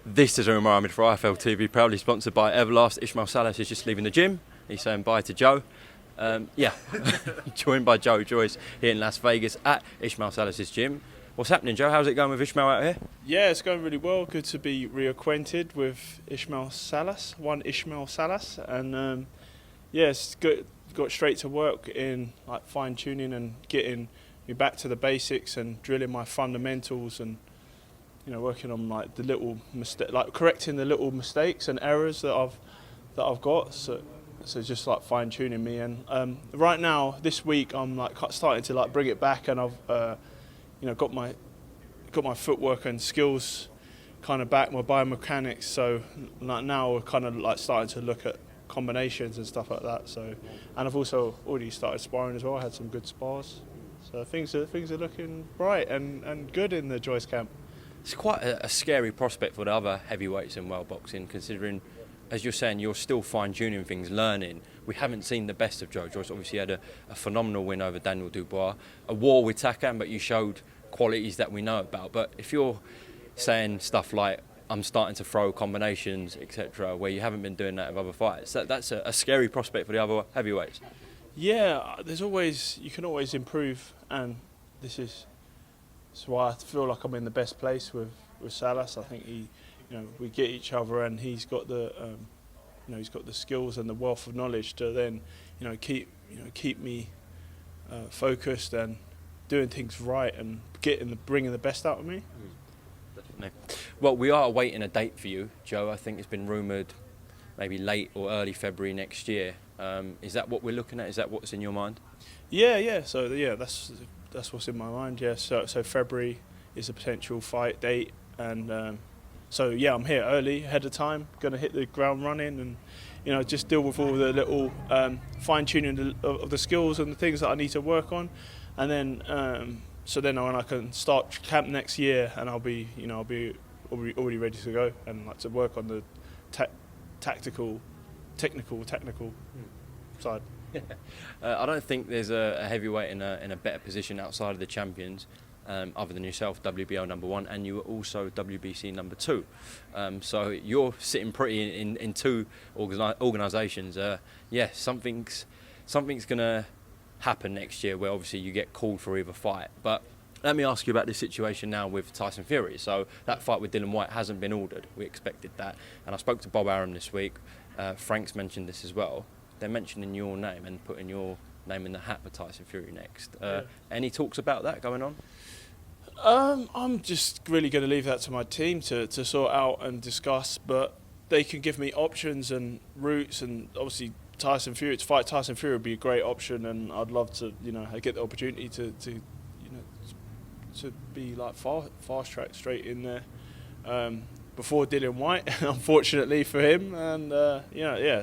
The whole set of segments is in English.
This is Umar Ahmed for IFL TV, proudly sponsored by Everlast. Ismail Salas is just leaving the gym. He's saying bye to Joe. Joined by Joyce here in Las Vegas at Ismail Salas' gym. What's happening, Joe? How's it going with Ismail out here? Yeah, it's going really well. Good to be reacquainted with Ismail Salas, and it's good. Got straight to work in like fine tuning and getting me back to the basics and drilling my fundamentals and working on like the little correcting the little mistakes and errors that I've got. So just like fine tuning me. And right now, this week, I'm like starting to like bring it back, and I've got my footwork and skills kind of back, my biomechanics. So like now we're kind of like starting to look at combinations and stuff like that. So, and I've also already started sparring as well. I had some good spars. So things are looking bright and good in the Joyce camp. It's quite a scary prospect for the other heavyweights in world boxing, considering, as you're saying, you're still fine-tuning things, learning. We haven't seen the best of Joe. Joyce obviously had a phenomenal win over Daniel Dubois, a war with Takam, but you showed qualities that we know about. But if you're saying stuff like, I'm starting to throw combinations, etc., where you haven't been doing that with other fighters, that's a scary prospect for the other heavyweights. Yeah, you can always improve, and that's why I feel like I'm in the best place with Salas. I think we get each other, and he's got the skills and the wealth of knowledge to then keep me focused and doing things right and bringing the best out of me. Definitely. Well, we are awaiting a date for you, Joe. I think it's been rumoured maybe late or early February next year. Is that what we're looking at? Is that what's in your mind? Yeah. So that's what's in my mind. Yeah. So February is a potential fight date, and I'm here early, ahead of time. Going to hit the ground running, and just deal with all the little fine tuning of the skills and the things that I need to work on, and then when I can start camp next year, and I'll be already ready to go and like to work on the technical side. I don't think there's a heavyweight in a better position outside of the champions, other than yourself, WBO number 1, and you were also WBC number 2. So you're sitting pretty in two organisations. Something's going to happen next year where obviously you get called for either fight. But let me ask you about this situation now with Tyson Fury. So that fight with Dillian Whyte hasn't been ordered. We expected that. And I spoke to Bob Arum this week. Frank's mentioned this as well. They're mentioning your name and putting your name in the hat for Tyson Fury next. Any talks about that going on? I'm just really going to leave that to my team to sort out and discuss, but they can give me options and routes, and obviously Tyson Fury would be a great option, and I'd love to get the opportunity to be like fast track straight in there before Dillian Whyte, unfortunately for him. And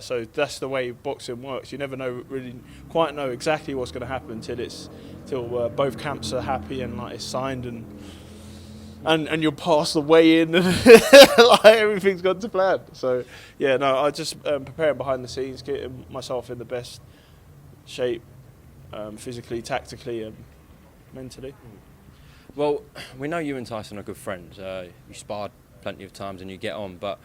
so that's the way boxing works. You never really quite know exactly what's going to happen till both camps are happy and like it's signed and you're past the weigh-in and like everything's gone to plan. So I just preparing behind the scenes, getting myself in the best shape, physically, tactically, and mentally. Well, we know you and Tyson are good friends. You sparred plenty of times and you get on, but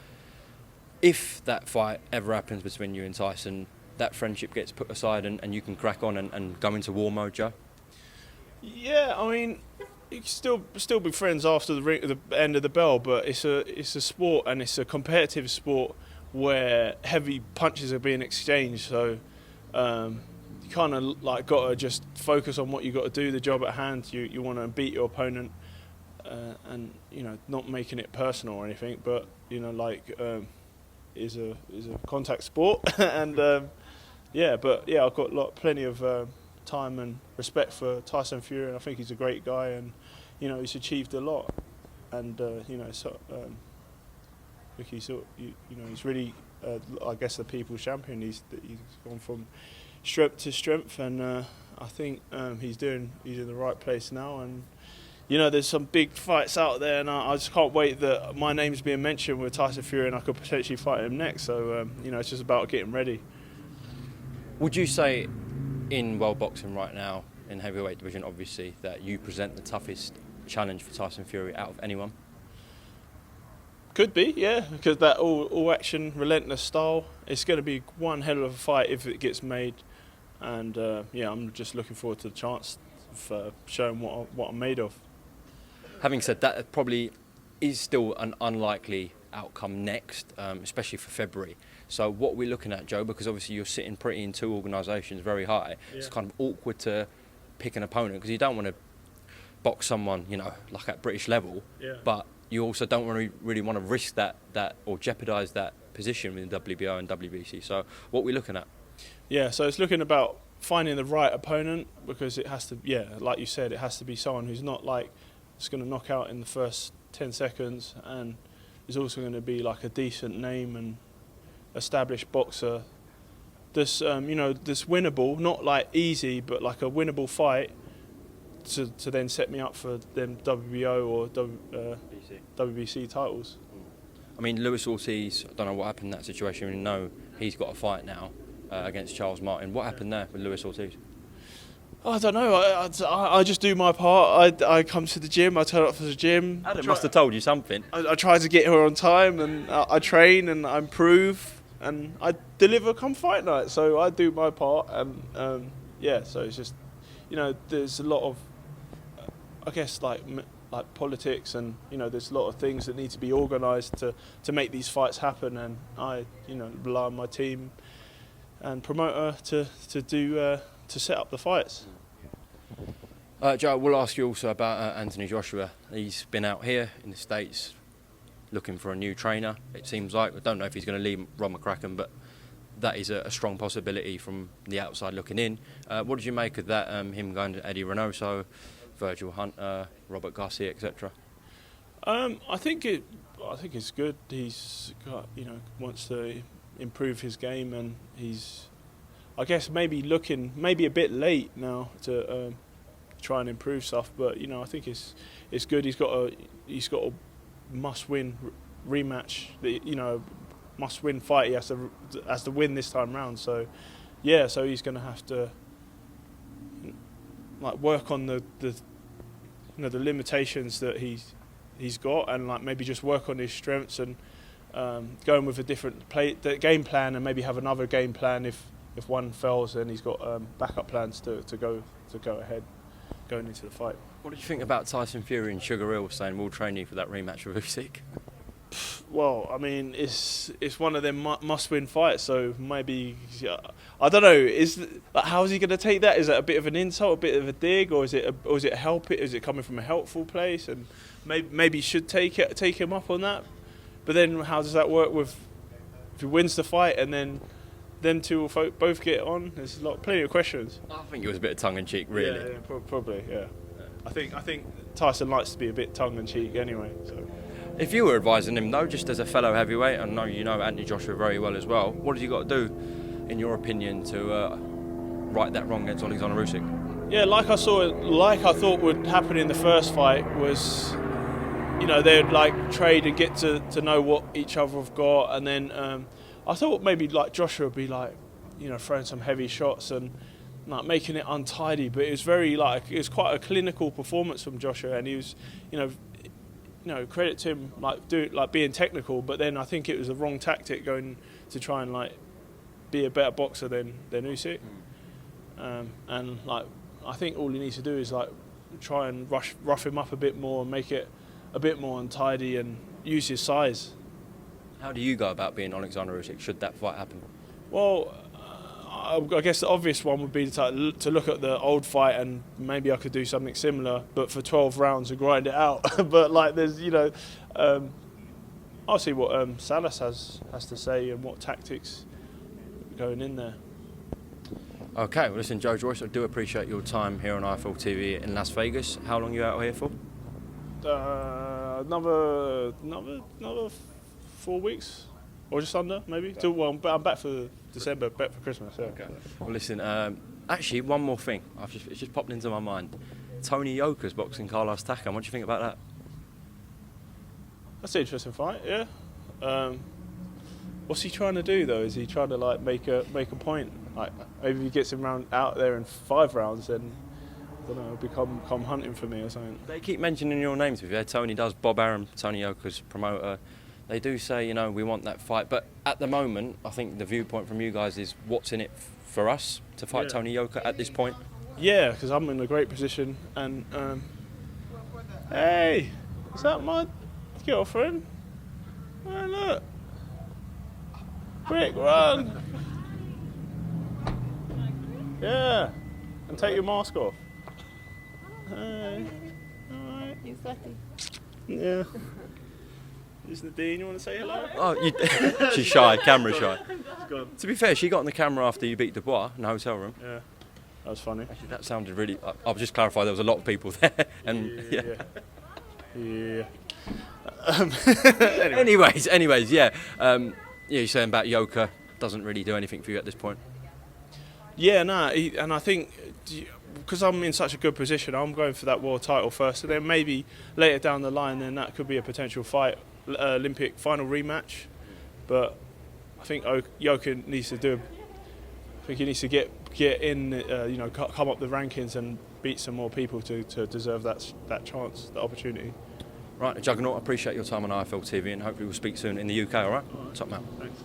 if that fight ever happens between you and Tyson, that friendship gets put aside and you can crack on and go into war mode, Joe? Yeah, I mean, you can still be friends after the end of the bell, but it's a sport, and it's a competitive sport where heavy punches are being exchanged. So you kind of like got to just focus on what you got to do, the job at hand. You want to beat your opponent, and not making it personal or anything, but is a contact sport, and I've got plenty of time and respect for Tyson Fury, and I think he's a great guy, and he's achieved a lot, and he's really I guess the people's champion. He's gone from strength to strength, and I think he's in the right place now, and there's some big fights out there, and I just can't wait that my name's being mentioned with Tyson Fury, and I could potentially fight him next. So it's just about getting ready. Would you say in world boxing right now, in heavyweight division, obviously, that you present the toughest challenge for Tyson Fury out of anyone? Could be, yeah, because that all action, relentless style. It's going to be one hell of a fight if it gets made, and yeah, I'm just looking forward to the chance of showing what I'm made of. Having said that, it probably is still an unlikely outcome next, especially for February. So what are we looking at, Joe? Because obviously you're sitting pretty in two organisations very high. Yeah. It's kind of awkward to pick an opponent because you don't want to box someone, you know, like at British level, but you also don't really want to risk that or jeopardise that position with the WBO and WBC. So what are we looking at? Yeah, so it's looking about finding the right opponent, because it has to, like you said, it has to be someone who's not like it's going to knock out in the first 10 seconds and is also going to be like a decent name and established boxer. This, this winnable, not like easy, but like a winnable fight to then set me up for them WBO or WBC titles. I mean, Luis Ortiz, I don't know what happened in that situation. We know he's got a fight now against Charles Martin. What happened there with Luis Ortiz? I don't know. I just do my part. I come to the gym. I turn up for the gym. Adam must have told you something. I try to get here on time, and I train and I improve and I deliver come fight night. So I do my part, and so it's just, there's a lot of, I guess, like politics, and there's a lot of things that need to be organised to make these fights happen, and I rely on my team and promoter to set up the fights. Joe, we'll ask you also about Anthony Joshua. He's been out here in the States looking for a new trainer, it seems like. I don't know if he's going to leave Rob McCracken, but that is a strong possibility from the outside looking in. What did you make of that, him going to Eddie Reynoso, Virgil Hunter, Robert Garcia, etc.? I think it's good. He's got, wants to improve his game, and he's, I guess, maybe a bit late now to try and improve stuff. But I think it's good. He's got a must-win rematch. Must-win fight. He has to win this time round. So he's going to have to work on the limitations that he's got, and maybe just work on his strengths, and going with a different game plan, and maybe have another game plan if one fails, then he's got backup plans to go ahead going into the fight. What did you think about Tyson Fury and Sugar Hill saying we'll train you for that rematch with Usyk? Well, I mean, it's one of them must-win fights, so maybe, I don't know. How is he going to take that? Is that a bit of an insult, a bit of a dig, or is it help? Is it coming from a helpful place? And maybe should take him up on that. But then, how does that work with if he wins the fight and then them two will both get on? There's plenty of questions. I think it was a bit of tongue-in-cheek, really. Yeah, probably. Yeah. I think Tyson likes to be a bit tongue-in-cheek anyway. So. If you were advising him, though, just as a fellow heavyweight, I know you know Anthony Joshua very well as well, what has he got to do, in your opinion, to right that wrong against Alexander Usyk? Yeah, like I thought would happen in the first fight was, they'd trade and get to know what each other have got, and then I thought maybe Joshua would be throwing some heavy shots and making it untidy, but it was it was quite a clinical performance from Joshua, and he was, credit to him being technical, but then I think it was the wrong tactic going to try and be a better boxer than Usyk. And I think all he needs to do is try and rough him up a bit more and make it a bit more untidy and use his size. How do you go about being Alexander Usyk should that fight happen? Well, I guess the obvious one would be to look at the old fight, and maybe I could do something similar, but for 12 rounds and grind it out. But there's, I'll see what Salas has to say and what tactics going in there. Okay, well listen, Joyce, I do appreciate your time here on IFL TV in Las Vegas. How long are you out here for? Another 4 weeks. Or just under, maybe. I'm back for December, back for Christmas. Yeah. Okay. Well, listen. Actually, one more thing. It's just popped into my mind. Tony Yoka's boxing Carlos Takam. What do you think about that? That's an interesting fight. Yeah. What's he trying to do though? Is he trying to make a point? Maybe if he gets him out there in 5 rounds, then I don't know, it'll become hunting for me or something. They keep mentioning your names. If you Tony does, Bob Arum, Tony Yoka's promoter. they do say, you know, we want that fight. But at the moment, I think the viewpoint from you guys is what's in it for us to fight Tony Yoka at this point. Yeah, because I'm in a great position. And hey, is that my girlfriend? Oh, look. Quick, run. Yeah. And take your mask off. Hey. All right. He's lucky. Yeah. Is Nadine, you want to say hello? Oh, she's shy, camera shy. It's gone. To be fair, she got on the camera after you beat Dubois in the hotel room. Yeah. That was funny. Actually, that sounded really... I'll just clarify, there was a lot of people there. And Yeah. Anyways, yeah. You're saying about Yoka doesn't really do anything for you at this point. Yeah, no, and I think because I'm in such a good position, I'm going for that world title first, and then maybe later down the line, then that could be a potential fight, Olympic final rematch. But I think Yoka needs to do. I think he needs to get in, come up the rankings and beat some more people to deserve that chance, that opportunity. Right, Juggernaut, I appreciate your time on IFL TV, and hopefully we'll speak soon in the UK, all right? All right. Top man. Thanks.